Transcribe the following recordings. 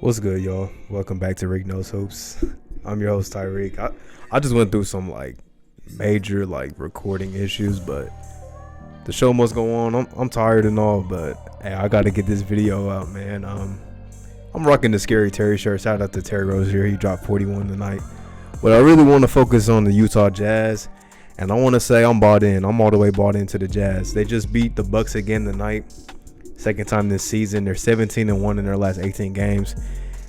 What's good, y'all? Welcome back to Rick Knows Hoops. I'm your host, Tyreek. I just went through some major recording issues, but the show must go on. I'm tired and all, but hey, I gotta get this video out, man. I'm rocking the Scary Terry shirt. Shout out to Terry Rozier. He dropped 41 tonight. But I really want to focus on the Utah Jazz, and I want to say I'm bought in. I'm all the way bought into the Jazz. They just beat the Bucks again tonight. Second time this season. They're 17-1 in their last 18 games.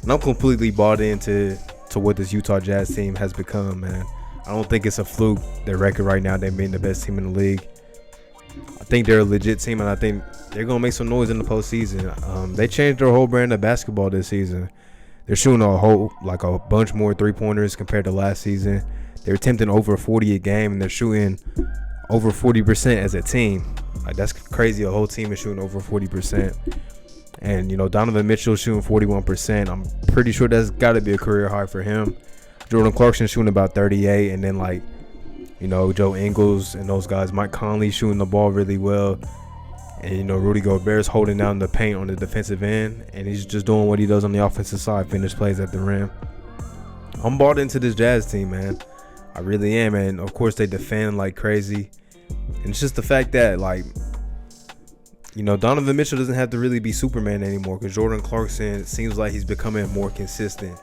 And I'm completely bought into what this Utah Jazz team has become, man. I don't think it's a fluke, their record right now, them being the best team in the league. I think they're a legit team, and I think they're going to make some noise in the postseason. They changed their whole brand of basketball this season. They're shooting a bunch more three-pointers compared to last season. They're attempting over 40 a game, and they're shooting over 40% as a team. That's crazy. A whole team is shooting over 40%. And, Donovan Mitchell shooting 41%. I'm pretty sure that's got to be a career high for him. Jordan Clarkson shooting about 38. And then, Joe Ingles and those guys. Mike Conley shooting the ball really well. And, Rudy Gobert's holding down the paint on the defensive end. And he's just doing what he does on the offensive side, finish plays at the rim. I'm bought into this Jazz team, man. I really am. And, of course, they defend like crazy. And it's just the fact that, Donovan Mitchell doesn't have to really be Superman anymore because Jordan Clarkson seems like he's becoming more consistent.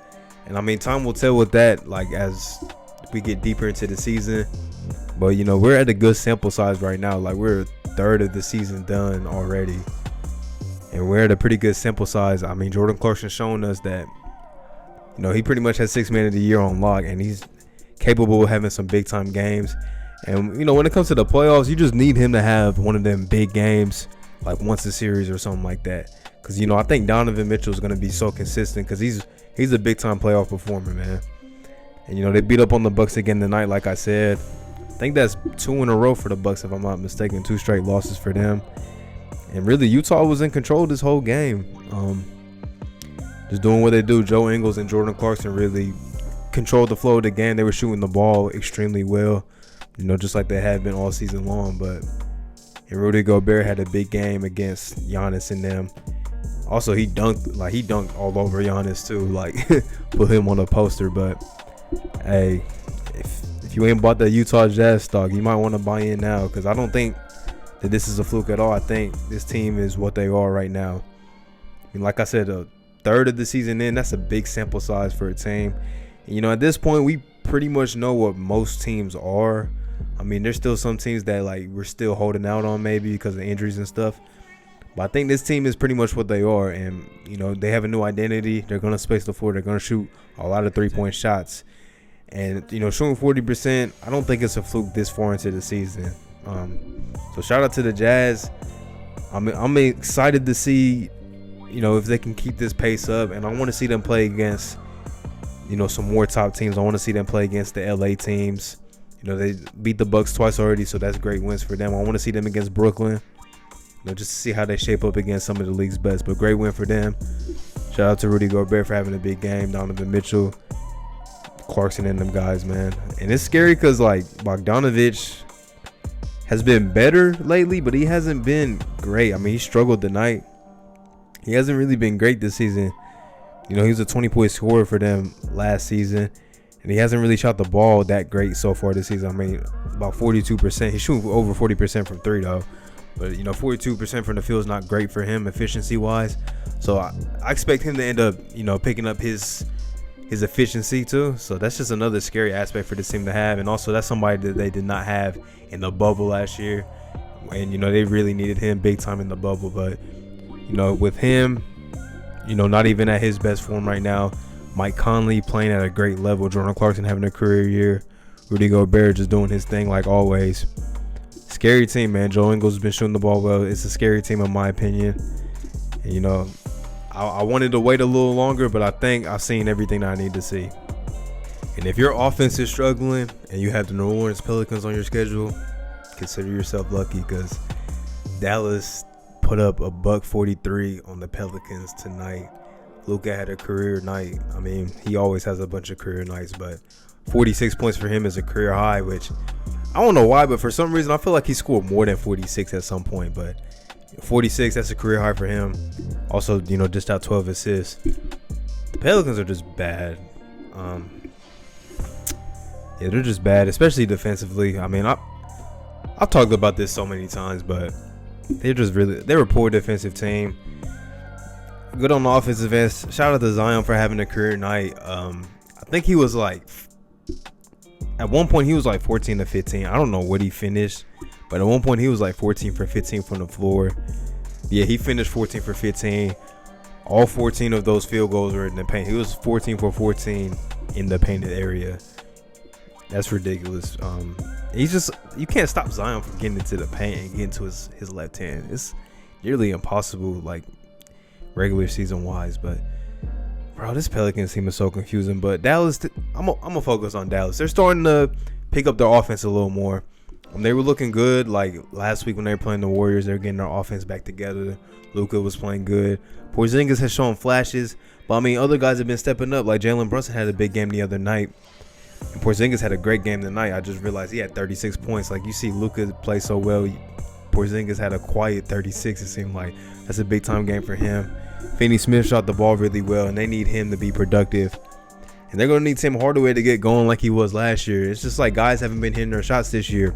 And, time will tell with that, as we get deeper into the season. But, we're at a good sample size right now. We're a third of the season done already. And we're at a pretty good sample size. Jordan Clarkson's showing us that, he pretty much has 6 man of the year on lock. And he's capable of having some big-time games. And, when it comes to the playoffs, you just need him to have one of them big games, once a series or something like that. Because, I think Donovan Mitchell is going to be so consistent because he's a big-time playoff performer, man. And, they beat up on the Bucks again tonight, like I said. I think that's 2 in a row for the Bucks, if I'm not mistaken. 2 straight losses for them. And really, Utah was in control this whole game. Just doing what they do. Joe Ingles and Jordan Clarkson really controlled the flow of the game. They were shooting the ball extremely well. Just like they had been all season long. And Rudy Gobert had a big game against Giannis and them. Also, he dunked all over Giannis too. Put him on a poster. But hey, if you ain't bought the Utah Jazz stock, you might want to buy in now because I don't think that this is a fluke at all. I think this team is what they are right now. Like I said, a third of the season in, that's a big sample size for a team. And, at this point, we pretty much know what most teams are. There's still some teams that we're still holding out on maybe because of injuries and stuff. But I think this team is pretty much what they are. And, they have a new identity. They're going to space the floor. They're going to shoot a lot of three-point shots. And, shooting 40%, I don't think it's a fluke this far into the season. So shout out to the Jazz. I'm excited to see, if they can keep this pace up. And I want to see them play against, some more top teams. I want to see them play against the LA teams. They beat the Bucks twice already, so that's great wins for them. I want to see them against Brooklyn, just to see how they shape up against some of the league's best. But great win for them. Shout out to Rudy Gobert for having a big game. Donovan Mitchell, Clarkson, and them guys, man. And it's scary because Bogdanovich has been better lately, but he hasn't been great. He struggled tonight. He hasn't really been great this season. He was a 20-point scorer for them last season. And he hasn't really shot the ball that great so far this season. About 42%. He's shooting over 40% from 3, though. But, 42% from the field is not great for him efficiency-wise. So, I expect him to end up, picking up his efficiency, too. So, that's just another scary aspect for this team to have. And also, that's somebody that they did not have in the bubble last year. And, they really needed him big time in the bubble. But, with him, not even at his best form right now. Mike Conley playing at a great level. Jordan Clarkson having a career year. Rudy Gobert just doing his thing like always. Scary team, man. Joe Ingles has been shooting the ball well. It's a scary team in my opinion. And, I wanted to wait a little longer, but I think I've seen everything that I need to see. And if your offense is struggling and you have the New Orleans Pelicans on your schedule, consider yourself lucky because Dallas put up a $143 on the Pelicans tonight. Luka had a career night. He always has a bunch of career nights, but 46 points for him is a career high, which I don't know why, but for some reason I feel like he scored more than 46 at some point. But 46, that's a career high for him. Also, dished out 12 assists. Pelicans are just bad. Yeah, they're just bad, especially defensively. I mean, I've talked about this so many times, but they're a poor defensive team. Good on the offensive end. Shout out to Zion for having a career night. I think he was like, at one point he was like 14 to 15. I don't know what he finished, but at one point he was like 14 for 15 from the floor. Yeah, he finished 14 for 15. All 14 of those field goals were in the paint. He was 14 for 14 in the painted area. That's ridiculous. You can't stop Zion from getting into the paint and getting to his left hand. It's nearly impossible, like regular season wise. But bro, this Pelicans team is so confusing. But Dallas, I'm gonna focus on Dallas. They're starting to pick up their offense a little more. They were looking good like last week when they were playing the Warriors. They were getting their offense back together. Luka was playing good. Porzingis has shown flashes, but I mean other guys have been stepping up. Like Jalen Brunson had a big game the other night. And Porzingis had a great game tonight. I just realized he had 36 points. Like, you see Luka play so well. Porzingis had a quiet 36, it seemed like. That's a big-time game for him. Finney-Smith shot the ball really well, and they need him to be productive. And they're going to need Tim Hardaway to get going like he was last year. It's just like guys haven't been hitting their shots this year.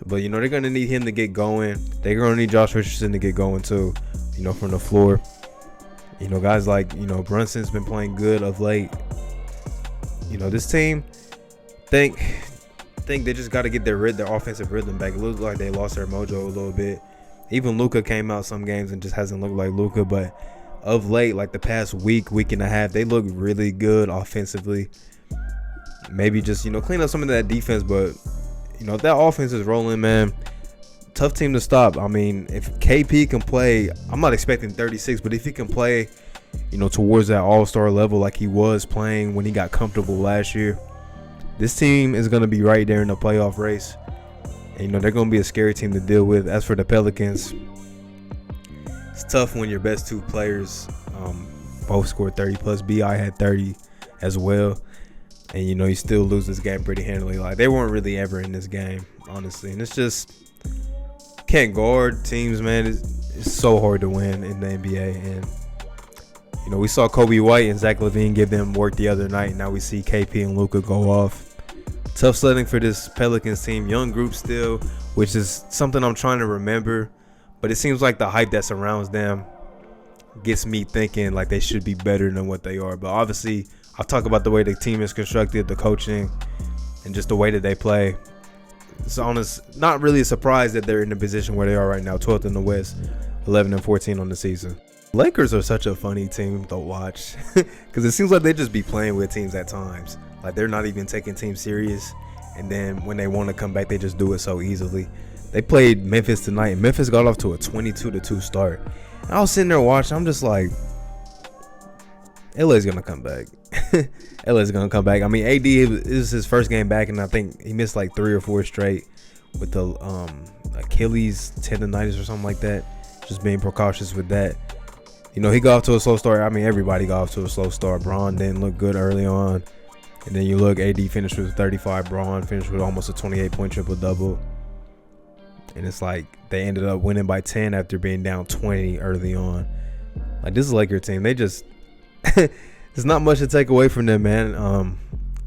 But, they're going to need him to get going. They're going to need Josh Richardson to get going, too, from the floor. Guys like, Brunson's been playing good of late. This team, think they just got to get their offensive rhythm back. It looks like they lost their mojo a little bit. Even Luka came out some games and just hasn't looked like Luka. But of late, like the past week and a half, they look really good offensively. Maybe just, clean up some of that defense. But, if that offense is rolling, man, tough team to stop. I mean, if KP can play, I'm not expecting 36, but if he can play towards that all-star level like he was playing when he got comfortable last year, this team is going to be right there in the playoff race. And, they're going to be a scary team to deal with. As for the Pelicans, it's tough when your best two players both scored 30+. B.I. had 30 as well. And, you still lose this game pretty handily. Like, they weren't really ever in this game, honestly. And it's just, can't guard teams, man. It's so hard to win in the NBA. And we saw Kobe White and Zach LaVine give them work the other night. Now we see KP and Luka go off. Tough sledding for this Pelicans team. Young group still, which is something I'm trying to remember. But it seems like the hype that surrounds them gets me thinking like they should be better than what they are. But obviously, I'll talk about the way the team is constructed, the coaching, and just the way that they play. It's not really a surprise that they're in the position where they are right now, 12th in the West, 11-14 on the season. Lakers are such a funny team to watch because it seems like they just be playing with teams at times. Like they're not even taking teams serious. And then when they want to come back, they just do it so easily. They played Memphis tonight, and Memphis got off to a 22-2 start. And I was sitting there watching. I'm just like, LA's going to come back. LA's going to come back. I mean, AD is his first game back, and I think he missed like 3 or 4 straight with the Achilles tendonitis or something like that. Just being precautious with that. He got off to a slow start. I mean, everybody got off to a slow start. Bron didn't look good early on. And then you look, AD finished with 35. Bron finished with almost a 28-point triple-double. And it's like they ended up winning by 10 after being down 20 early on. Like, this Laker team, they just – there's not much to take away from them, man.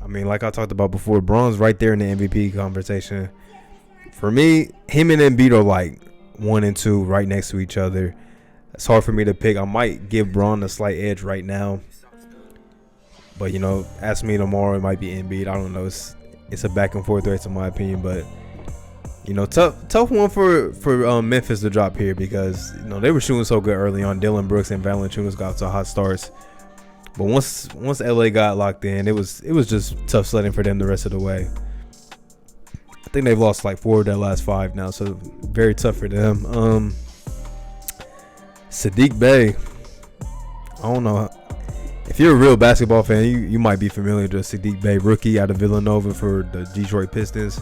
I mean, like I talked about before, Bron's right there in the MVP conversation. For me, him and Embiid are like 1 and 2 right next to each other. It's hard for me to pick. I might give Bron a slight edge right now. But, ask me tomorrow, it might be Embiid. I don't know. It's a back and forth race in my opinion. But, tough one for Memphis to drop here because, they were shooting so good early on. Dylan Brooks and Valanciunas got to hot starts. But once LA got locked in, it was just tough sledding for them the rest of the way. I think they've lost like 4 of their last 5 now. So, very tough for them. Sadiq Bey, I don't know. If you're a real basketball fan, you might be familiar with Sadiq Bey, rookie out of Villanova for the Detroit Pistons.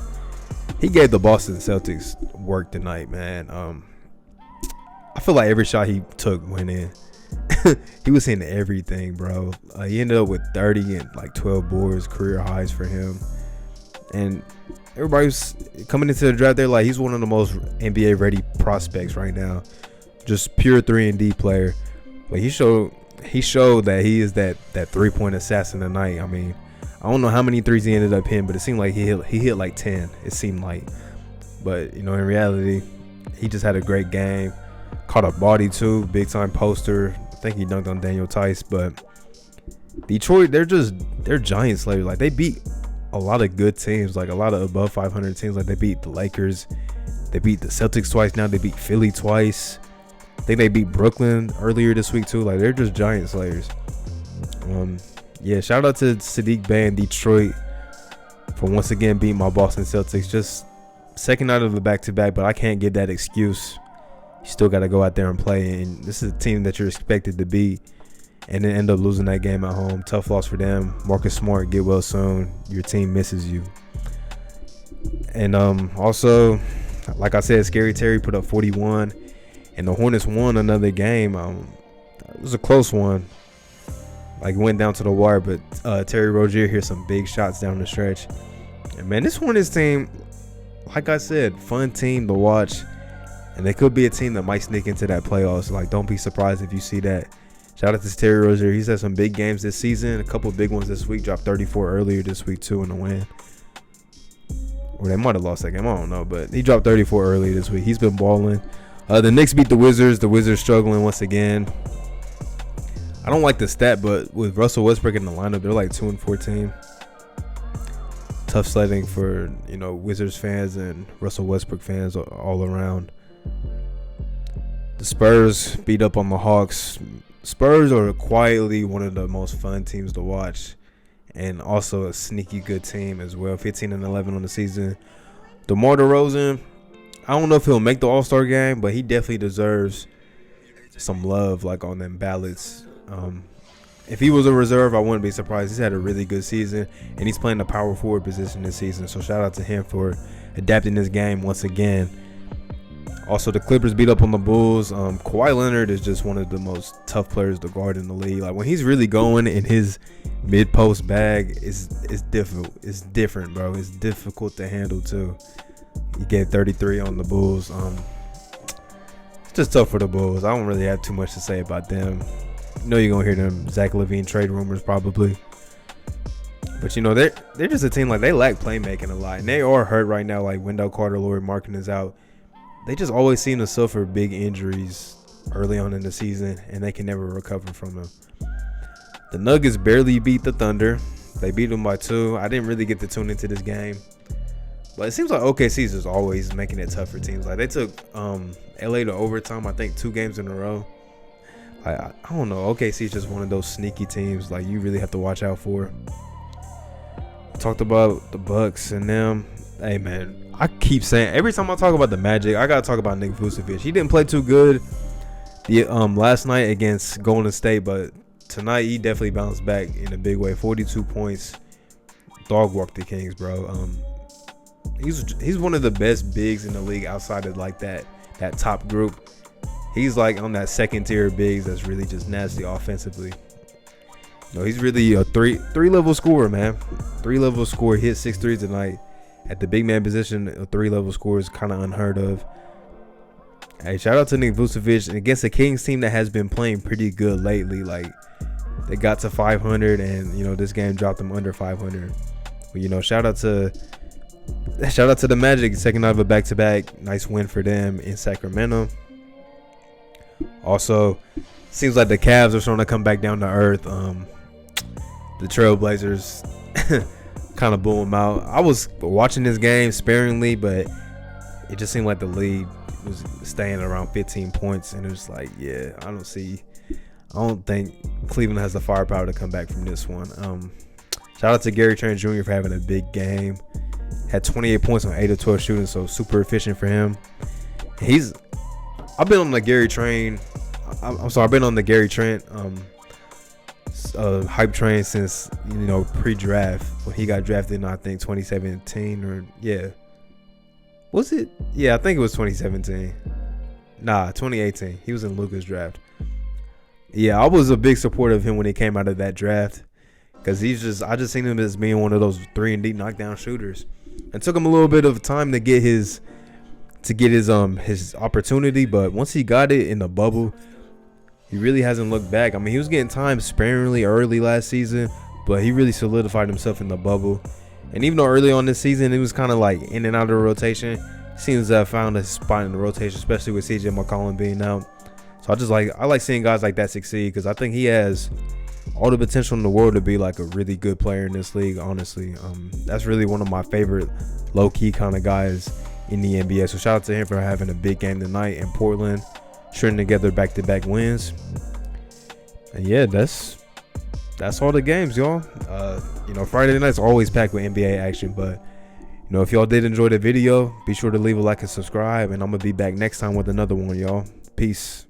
He gave the Boston Celtics work tonight, man. I feel like every shot he took went in. He was hitting everything, bro. He ended up with 30 and like 12 boards, career highs for him. And everybody's coming into the draft. They're like, he's one of the most NBA ready prospects right now. Just pure 3-and-D player. But he showed he showed that he is that 3-point assassin tonight. I mean, I don't know how many threes he ended up hitting, but it seemed like he hit like 10. It seemed like, but in reality, he just had a great game. Caught a body too, big time poster. I think he dunked on Daniel Tice. But Detroit, they're giant slayers. Like, they beat a lot of good teams, like a lot of above 500 teams. Like, they beat the Lakers, they beat the Celtics twice. Now they beat Philly twice. I think they beat Brooklyn earlier this week too. Like, they're just giant slayers. Yeah, shout out to Sadiq Bey and Detroit for once again beating my Boston Celtics. Just second out of the back-to-back, but I can't give that excuse. You still got to go out there and play, and this is a team that you're expected to beat, and then end up losing that game at home. Tough loss for them. Marcus Smart, get well soon. Your team misses you. And also, like I said, Scary Terry put up 41, and the Hornets won another game. It was a close one. Like, went down to the wire, but Terry Rozier hit some big shots down the stretch. And man, this Hornets team, like I said, fun team to watch. And they could be a team that might sneak into that playoffs. Like, don't be surprised if you see that. Shout out to Terry Rozier. He's had some big games this season. A couple big ones this week. Dropped 34 earlier this week, too, in the win. Or they might have lost that game. I don't know. But he dropped 34 earlier this week. He's been balling. The Knicks beat the Wizards. The Wizards struggling once again. I don't like the stat, but with Russell Westbrook in the lineup, they're like 2-14. Tough sledding for, Wizards fans and Russell Westbrook fans all around. The Spurs beat up on the Hawks. Spurs are quietly one of the most fun teams to watch, and also a sneaky good team as well. 15-11 on the season. DeMar DeRozan, I don't know if he'll make the All-Star game, but he definitely deserves some love, like, on them ballots. If he was a reserve, I wouldn't be surprised. He's had a really good season, and he's playing the power forward position this season. So shout out to him for adapting this game once again. Also, the Clippers beat up on the Bulls. Kawhi Leonard is just one of the most tough players to guard in the league. Like, when he's really going in his mid-post bag, it's difficult. It's different, bro. It's difficult to handle too. He get 33 on the Bulls. It's just tough for the Bulls. I don't really have too much to say about them. You're gonna hear them Zach LaVine trade rumors probably. But they're just a team, like, they lack playmaking a lot, and they are hurt right now. Like, Wendell Carter, Lauri Markkanen is out. They just always seem to suffer big injuries early on in the season, and they can never recover from them. The Nuggets barely beat the Thunder. They beat them by 2. I didn't really get to tune into this game, but it seems like OKC's is always making it tough for teams. Like, they took LA to overtime, I think 2 games in a row. I don't know. OKC is just one of those sneaky teams, like, you really have to watch out for. Talked about the Bucks and them. Hey, man, I keep saying, every time I talk about the Magic, I gotta talk about Nick Vucevic. He didn't play too good last night against Golden State, but tonight he definitely bounced back in a big way. 42 points, dog walked the Kings, bro. He's one of the best bigs in the league outside of, like, that top group. He's like on that second tier of bigs that's really just nasty offensively. He's really a three level scorer, man. 3-level scorer, hit 6 threes tonight. At the big man position, a 3-level score is kind of unheard of. Hey, shout out to Nick Vucevic against a Kings team that has been playing pretty good lately. Like, they got to 500, and this game dropped them under 500. But shout out to the Magic, second out of a back-to-back. Nice win for them in Sacramento. Also, seems like the Cavs are starting to come back down to earth. The Trailblazers kind of blew them out. I was watching this game sparingly, but it just seemed like the lead was staying around 15 points, and it was like, I don't think Cleveland has the firepower to come back from this one. Shout out to Gary Trent Jr. for having a big game. Had 28 points on 8 of 12 shooting, so super efficient for him. I've been on the Gary Trent hype train since pre-draft, when he got drafted in, I think, 2017 or was it? I think it was 2017. 2018. He was in Luka's draft. I was a big supporter of him when he came out of that draft, because I just seen him as being one of those 3-and-D knockdown shooters. It took him a little bit of time to get his opportunity, but once he got it in the bubble, he really hasn't looked back. I mean, he was getting time sparingly early last season, but he really solidified himself in the bubble. And even though early on this season, it was kind of like in and out of the rotation, seems to have found a spot in the rotation, especially with CJ McCollum being out. So I like seeing guys like that succeed, because I think he has all the potential in the world to be like a really good player in this league, honestly. That's really one of my favorite low-key kind of guys in the NBA. So shout out to him for having a big game tonight in Portland, stringing together back-to-back wins. And yeah, that's all the games, y'all. Friday night's always packed with NBA action, but if y'all did enjoy the video, be sure to leave a like and subscribe, and I'm gonna be back next time with another one, y'all. Peace.